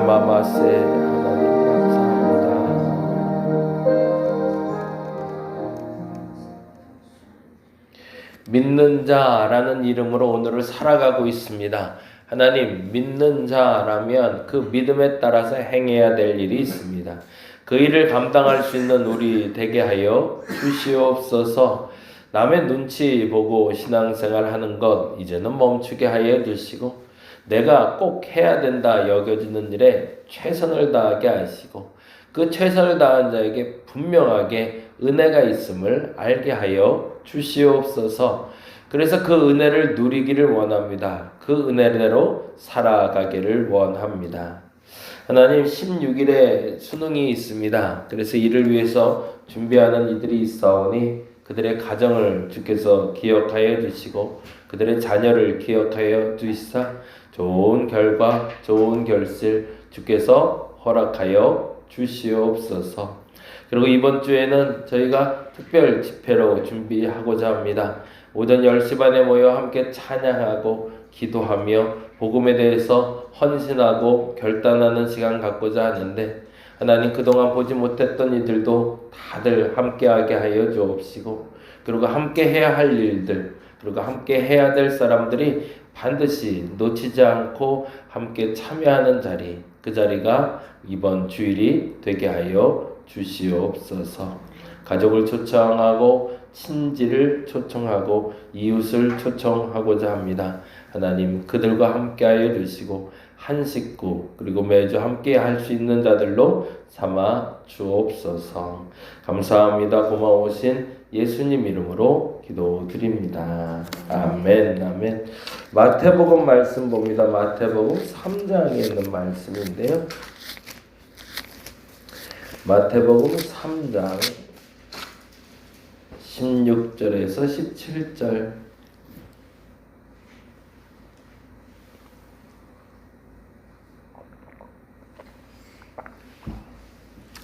라마마세 하나님 감사합니다. 믿는 자라는 이름으로 오늘을 살아가고 있습니다. 하나님, 믿는 자라면 그 믿음에 따라서 행해야 될 일이 있습니다. 그 일을 감당할 수 있는 우리 되게 하여 주시옵소서. 남의 눈치 보고 신앙생활 하는 것 이제는 멈추게 하여 주시고, 내가 꼭 해야 된다 여겨지는 일에 최선을 다하게 하시고, 그 최선을 다한 자에게 분명하게 은혜가 있음을 알게 하여 주시옵소서. 그래서 그 은혜를 누리기를 원합니다. 그 은혜대로 살아가기를 원합니다. 하나님, 16일에 수능이 있습니다. 그래서 이를 위해서 준비하는 이들이 있사오니 그들의 가정을 주께서 기억하여 주시고 그들의 자녀를 기억하여 주시사 좋은 결과, 좋은 결실 주께서 허락하여 주시옵소서. 그리고 이번 주에는 저희가 특별 집회로 준비하고자 합니다. 오전 10시 반에 모여 함께 찬양하고 기도하며 복음에 대해서 헌신하고 결단하는 시간 갖고자 하는데, 하나님 그동안 보지 못했던 이들도 다들 함께하게 하여 주옵시고, 그리고 함께 해야 할 일들, 그리고 함께 해야 될 사람들이 반드시 놓치지 않고 함께 참여하는 자리, 그 자리가 이번 주일이 되게 하여 주시옵소서. 가족을 초청하고 친지를 초청하고 이웃을 초청하고자 합니다. 하나님 그들과 함께하여 주시고 한 식구 그리고 매주 함께 할 수 있는 자들로 삼아 주옵소서. 감사합니다. 고마우신 예수님 이름으로 기도드립니다. 아멘. 아멘. 마태복음 말씀 봅니다. 마태복음 3장에 있는 말씀인데요. 마태복음 3장 16절에서 17절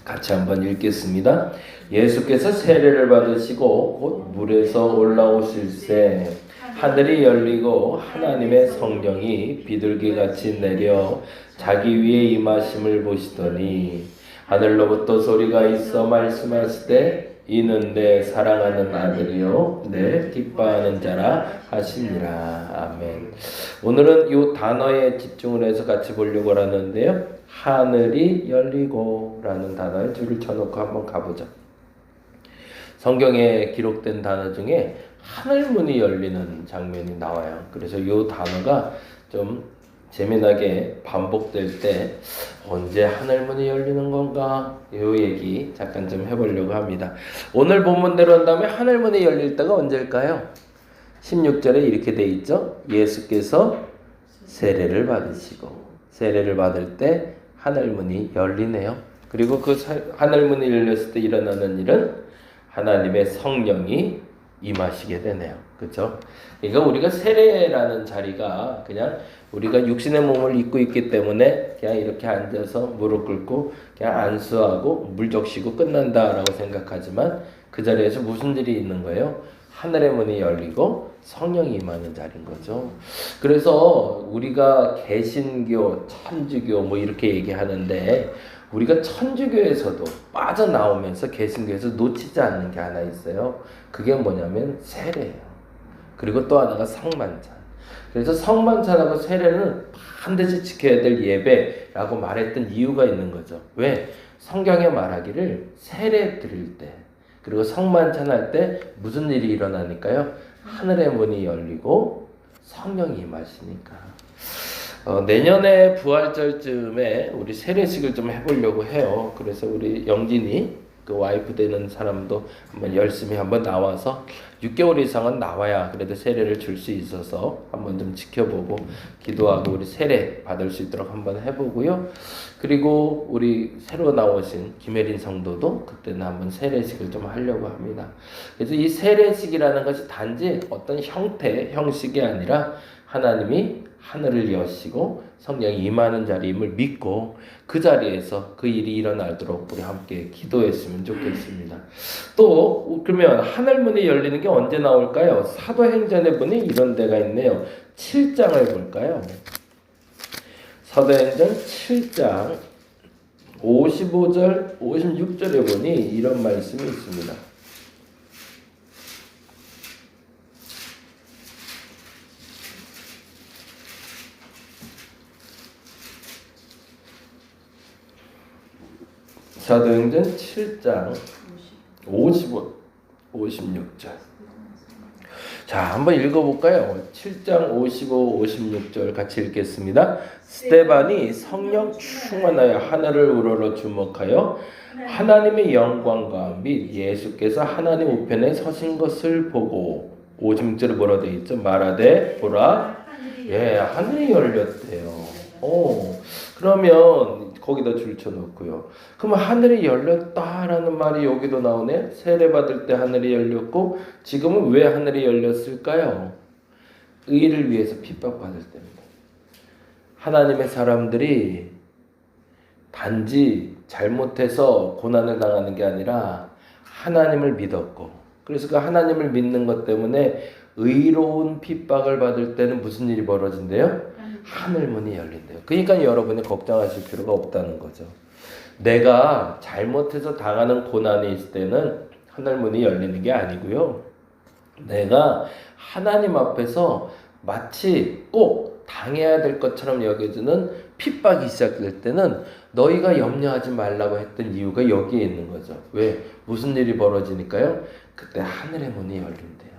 같이 한번 읽겠습니다. 예수께서 세례를 받으시고 곧 물에서 올라오실새 하늘이 열리고 하나님의 성령이 비둘기같이 내려 자기 위에 임하심을 보시더니 하늘로부터 소리가 있어 말씀하시되 이는 내 사랑하는 아들이요 내 기뻐하는 자라 하시니라. 아멘. 오늘은 이 단어에 집중을 해서 같이 보려고 하는데요. 하늘이 열리고 라는 단어에 줄을 쳐놓고 한번 가보죠. 성경에 기록된 단어 중에 하늘문이 열리는 장면이 나와요. 그래서 이 단어가 좀 재미나게 반복될 때 언제 하늘문이 열리는 건가? 이 얘기 잠깐 좀 해보려고 합니다. 오늘 본문대로 한다면 하늘문이 열릴 때가 언제일까요? 16절에 이렇게 돼 있죠. 예수께서 세례를 받으시고 세례를 받을 때 하늘문이 열리네요. 그리고 그 하늘문이 열렸을 때 일어나는 일은 하나님의 성령이 임하시게 되네요. 그렇죠? 그러니까 우리가 세례라는 자리가 그냥 우리가 육신의 몸을 입고 있기 때문에 그냥 이렇게 앉아서 무릎 꿇고 그냥 안수하고 물 적시고 끝난다라고 생각하지만 그 자리에서 무슨 일이 있는 거예요? 하늘의 문이 열리고 성령이 임하는 자리인 거죠. 그래서 우리가 개신교, 천주교 뭐 이렇게 얘기하는데 우리가 천주교에서도 빠져나오면서 개신교에서 놓치지 않는 게 하나 있어요. 그게 뭐냐면 세례예요. 그리고 또 하나가 성만찬. 그래서 성만찬하고 세례는 반드시 지켜야 될 예배라고 말했던 이유가 있는 거죠. 왜? 성경에 말하기를 세례 드릴 때 그리고 성만찬 할 때 무슨 일이 일어나니까요? 하늘의 문이 열리고 성령이 임하시니까. 내년에 부활절쯤에 우리 세례식을 좀 해보려고 해요. 그래서 우리 영진이 그 와이프 되는 사람도 한번 열심히 한번 나와서 6개월 이상은 나와야 그래도 세례를 줄 수 있어서 한번 좀 지켜보고 기도하고 우리 세례 받을 수 있도록 한번 해보고요. 그리고 우리 새로 나오신 김혜린 성도도 그때는 한번 세례식을 좀 하려고 합니다. 그래서 이 세례식이라는 것이 단지 어떤 형태, 형식이 아니라 하나님이 하늘을 여시고 성령이 임하는 자리임을 믿고 그 자리에서 그 일이 일어나도록 우리 함께 기도했으면 좋겠습니다. 또 그러면 하늘문이 열리는 게 언제 나올까요? 사도행전에 보니 이런 데가 있네요. 7장을 볼까요? 사도행전 7장 55절, 56절에 보니 이런 말씀이 있습니다. 사도행전 7장 55, 56절. 자, 한번 읽어볼까요? 7장 55, 56절 같이 읽겠습니다. 스데반이 성령 충만하여 하늘을 우러러 주목하여 하나님의 영광과 및 예수께서 하나님 우편에 서신 것을 보고 56절에 뭐라 되어 있죠? 말하되 보라, 예, 하늘이 열렸대요. 그러면 거기다 줄쳐놓고요. 그럼 하늘이 열렸다라는 말이 여기도 나오네. 세례받을 때 하늘이 열렸고 지금은 왜 하늘이 열렸을까요? 의를 위해서 핍박받을 때입니다. 하나님의 사람들이 단지 잘못해서 고난을 당하는 게 아니라 하나님을 믿었고, 그래서 그 하나님을 믿는 것 때문에 의로운 핍박을 받을 때는 무슨 일이 벌어진대요? 하늘 문이 열린대요. 그러니까 여러분이 걱정하실 필요가 없다는 거죠. 내가 잘못해서 당하는 고난이 있을 때는 하늘 문이 열리는 게 아니고요. 내가 하나님 앞에서 마치 꼭 당해야 될 것처럼 여겨지는 핍박이 시작될 때는 너희가 염려하지 말라고 했던 이유가 여기에 있는 거죠. 왜? 무슨 일이 벌어지니까요? 그때 하늘의 문이 열린대요.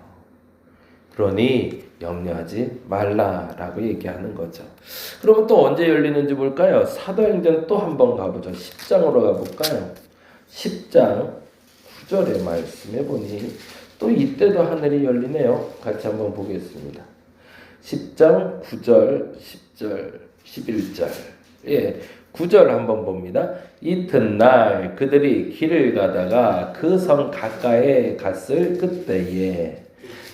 그러니 염려하지 말라라고 얘기하는 거죠. 그러면 또 언제 열리는지 볼까요? 사도행전 또 한번 가보죠. 10장으로 가볼까요? 10장 9절의 말씀에 보니 또 이때도 하늘이 열리네요. 같이 한번 보겠습니다. 10장 9절, 10절, 11절. 예, 9절 한번 봅니다. 이튿날 그들이 길을 가다가 그 성 가까이에 갔을 그때에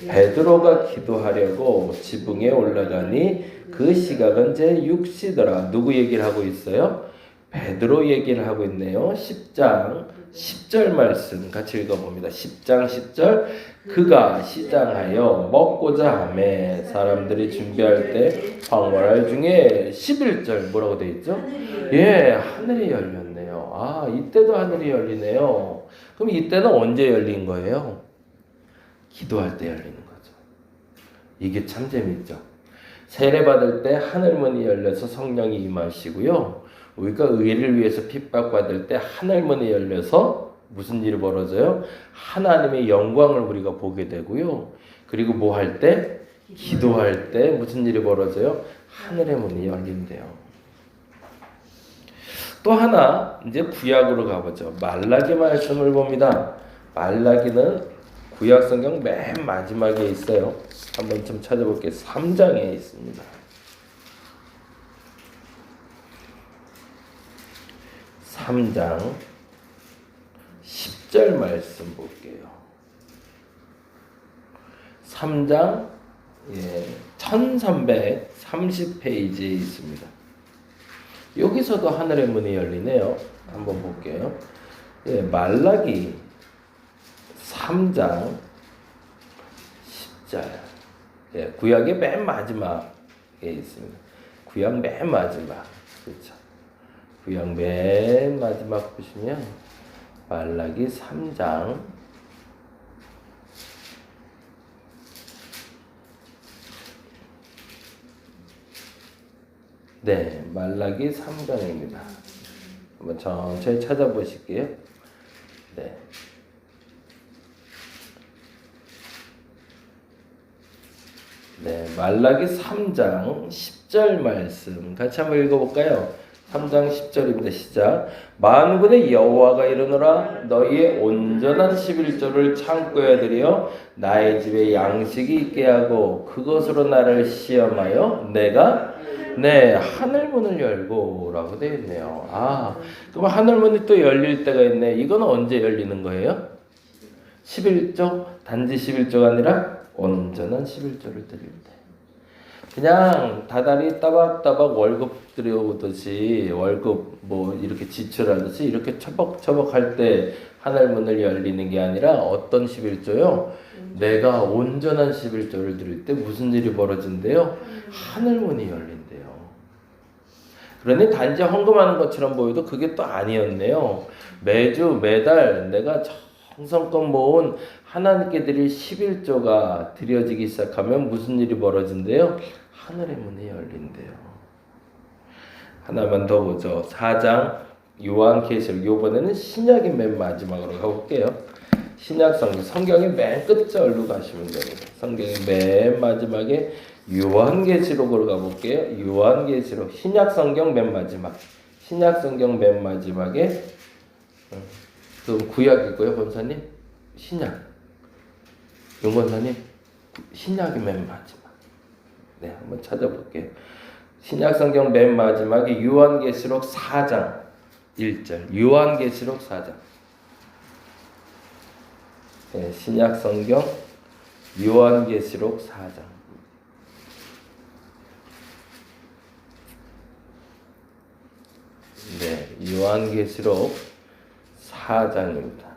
베드로가 기도하려고 지붕에 올라가니 그 시각은 제 6시더라. 누구 얘기를 하고 있어요? 베드로 얘기를 하고 있네요. 10장 10절 말씀 같이 읽어봅니다. 10장 10절. 그가 시장하여 먹고자 하매 사람들이 준비할 때 황홀할 중에 11절 뭐라고 되어 있죠? 예, 하늘이 열렸네요. 이때도 하늘이 열리네요. 그럼 이때는 언제 열린 거예요? 기도할 때 열리는 거죠. 이게 참 재밌죠. 세례 받을 때 하늘문이 열려서 성령이 임하시고요. 우리가 의를 위해서 핍박받을 때 하늘문이 열려서 무슨 일이 벌어져요? 하나님의 영광을 우리가 보게 되고요. 그리고 뭐 할 때? 기도할 때 무슨 일이 벌어져요? 하늘의 문이 열린대요. 또 하나 이제 구약으로 가보죠. 말라기 말씀을 봅니다. 말라기는 구약 성경 맨 마지막에 있어요. 한번 좀 찾아볼게요. 3장에 있습니다. 3장 10절 말씀 볼게요. 3장 1330페이지에 있습니다. 여기서도 하늘의 문이 열리네요. 한번 볼게요. 말라기 3장 10절. 구약의 맨 마지막에 있습니다. 구약 맨 마지막. 그렇죠. 구약 맨 마지막 보시면 말라기 3장 말라기 3장입니다. 한번 천천히 찾아보실게요. 말라기 3장 10절 말씀 같이 한번 읽어볼까요? 3장 10절입니다. 시작. 만군의 여호와가 이르노라 너희의 온전한 11조를 창고에 들여 나의 집에 양식이 있게 하고 그것으로 나를 시험하여 내가 하늘문을 열고 라고 되어 있네요. 그럼 하늘문이 또 열릴 때가 있네. 이건 언제 열리는 거예요? 11조? 단지 11조가 아니라 온전한 11조를 드릴 때. 그냥 다달이 따박따박 월급 들여오듯이 월급 뭐 이렇게 지출하듯이 이렇게 처벅처벅 할 때 하늘문을 열리는 게 아니라 어떤 11조요? 내가 온전한 11조를 드릴 때 무슨 일이 벌어진대요? 하늘문이 열린대요. 그러니 단지 헌금하는 것처럼 보여도 그게 또 아니었네요. 매주 매달 내가 정성껏 모은 하나님께 드릴 11조가 드려지기 시작하면 무슨 일이 벌어진대요? 하늘의 문이 열린대요. 하나만 더 보죠. 4장 요한계시록, 이번에는 신약의 맨 마지막으로 가볼게요. 신약 성경의 맨 끝절로 가시면 됩니다. 성경의 맨 마지막에 요한계시록으로 가볼게요. 요한계시록, 신약 성경 맨 마지막. 신약 성경 맨 마지막에 그 구약이고요, 권사님. 신약. 용 권사님. 신약의 맨 마지막. 네, 한번 찾아볼게요. 신약 성경 맨 마지막에 요한계시록 4장 1절. 요한계시록 4장. 네, 신약 성경 요한계시록 4장. 네, 요한계시록 4장입니다.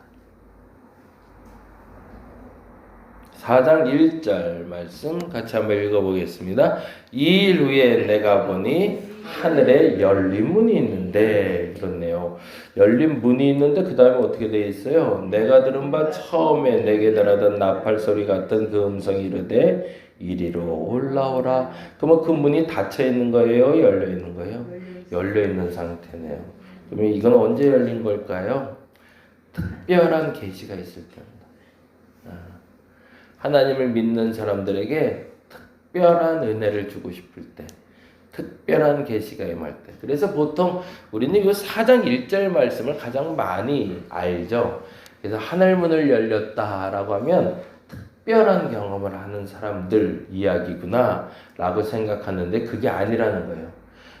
4장 1절 말씀 같이 한번 읽어보겠습니다. 이 일 후에 내가 보니 하늘에 열린 문이 있는데, 그렇네요. 열린 문이 있는데 그 다음에 어떻게 되어 있어요? 내가 들은 바 처음에 내게 달하던 나팔 소리 같은 그 음성이 이르되 이리로 올라오라. 그러면 그 문이 닫혀 있는 거예요? 열려 있는 거예요? 열려 있는 상태네요. 그러면 이건 언제 열린 걸까요? 특별한 계시가 있을 때입니다. 하나님을 믿는 사람들에게 특별한 은혜를 주고 싶을 때, 특별한 계시가 임할 때. 그래서 보통 우리는 이 4장 1절 말씀을 가장 많이 알죠. 그래서 하늘문을 열렸다라고 하면 특별한 경험을 하는 사람들 이야기구나 라고 생각하는데, 그게 아니라는 거예요.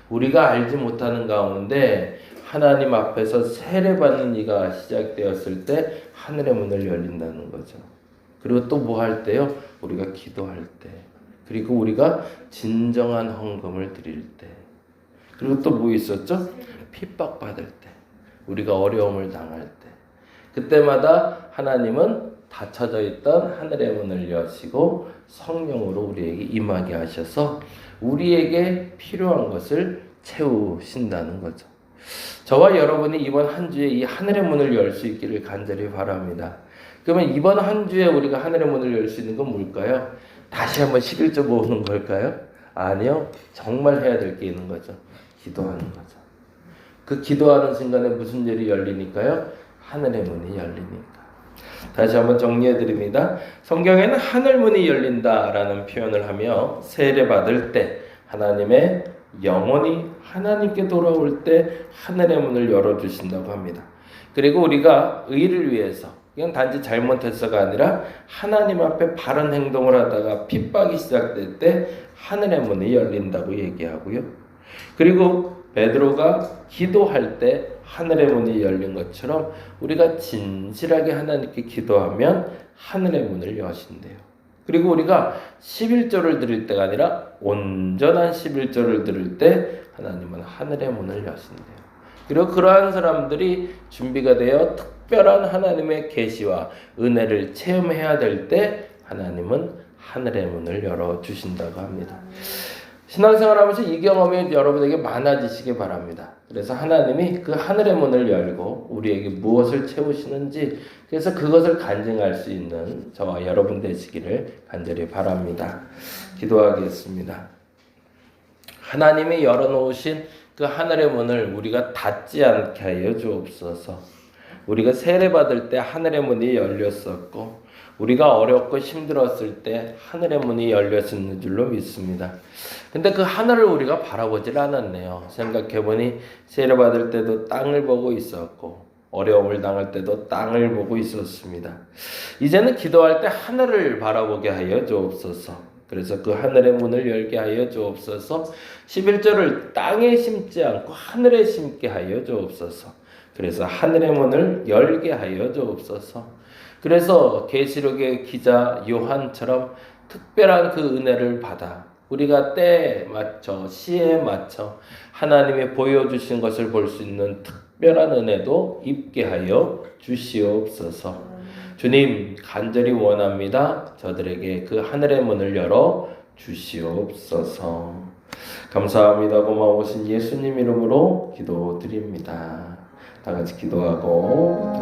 우리가 알지 못하는 가운데 하나님 앞에서 세례받는 이가 시작되었을 때 하늘의 문을 열린다는 거죠. 그리고 또 뭐 할 때요? 우리가 기도할 때, 그리고 우리가 진정한 헌금을 드릴 때, 그리고 또 뭐 있었죠? 핍박받을 때, 우리가 어려움을 당할 때, 그때마다 하나님은 닫혀져 있던 하늘의 문을 여시고 성령으로 우리에게 임하게 하셔서 우리에게 필요한 것을 채우신다는 거죠. 저와 여러분이 이번 한 주에 이 하늘의 문을 열 수 있기를 간절히 바랍니다. 그러면 이번 한 주에 우리가 하늘의 문을 열 수 있는 건 뭘까요? 다시 한번 11조 모으는 걸까요? 아니요. 정말 해야 될 게 있는 거죠. 기도하는 거죠. 그 기도하는 순간에 무슨 일이 열리니까요? 하늘의 문이 열리니까. 다시 한번 정리해 드립니다. 성경에는 하늘 문이 열린다라는 표현을 하며 세례받을 때, 하나님의 영혼이 하나님께 돌아올 때 하늘의 문을 열어주신다고 합니다. 그리고 우리가 의를 위해서, 이건 단지 잘못해서가 아니라 하나님 앞에 바른 행동을 하다가 핍박이 시작될 때 하늘의 문이 열린다고 얘기하고요. 그리고 베드로가 기도할 때 하늘의 문이 열린 것처럼 우리가 진실하게 하나님께 기도하면 하늘의 문을 여신대요. 그리고 우리가 11조를 드릴 때가 아니라 온전한 11조를 드릴 때 하나님은 하늘의 문을 여신대요. 그리고 그러한 사람들이 준비가 되어 특별한 하나님의 계시와 은혜를 체험해야 될 때 하나님은 하늘의 문을 열어주신다고 합니다. 신앙생활하면서 이 경험이 여러분에게 많아지시기 바랍니다. 그래서 하나님이 그 하늘의 문을 열고 우리에게 무엇을 채우시는지, 그래서 그것을 간증할 수 있는 저와 여러분 되시기를 간절히 바랍니다. 기도하겠습니다. 하나님이 열어놓으신 그 하늘의 문을 우리가 닫지 않게 하여 주옵소서. 우리가 세례받을 때 하늘의 문이 열렸었고, 우리가 어렵고 힘들었을 때 하늘의 문이 열렸는 줄로 믿습니다. 근데 그 하늘을 우리가 바라보질 않았네요. 생각해보니 세례받을 때도 땅을 보고 있었고, 어려움을 당할 때도 땅을 보고 있었습니다. 이제는 기도할 때 하늘을 바라보게 하여 주옵소서. 그래서 그 하늘의 문을 열게 하여 주옵소서. 11절을 땅에 심지 않고 하늘에 심게 하여 주옵소서. 그래서 하늘의 문을 열게 하여 주옵소서. 그래서 계시록의 기자 요한처럼 특별한 그 은혜를 받아 우리가 때에 맞춰, 시에 맞춰 하나님이 보여주신 것을 볼 수 있는 특별한 은혜도 입게 하여 주시옵소서. 주님, 간절히 원합니다. 저들에게 그 하늘의 문을 열어 주시옵소서. 감사합니다. 고마우신 예수님 이름으로 기도드립니다. 다 같이 기도하고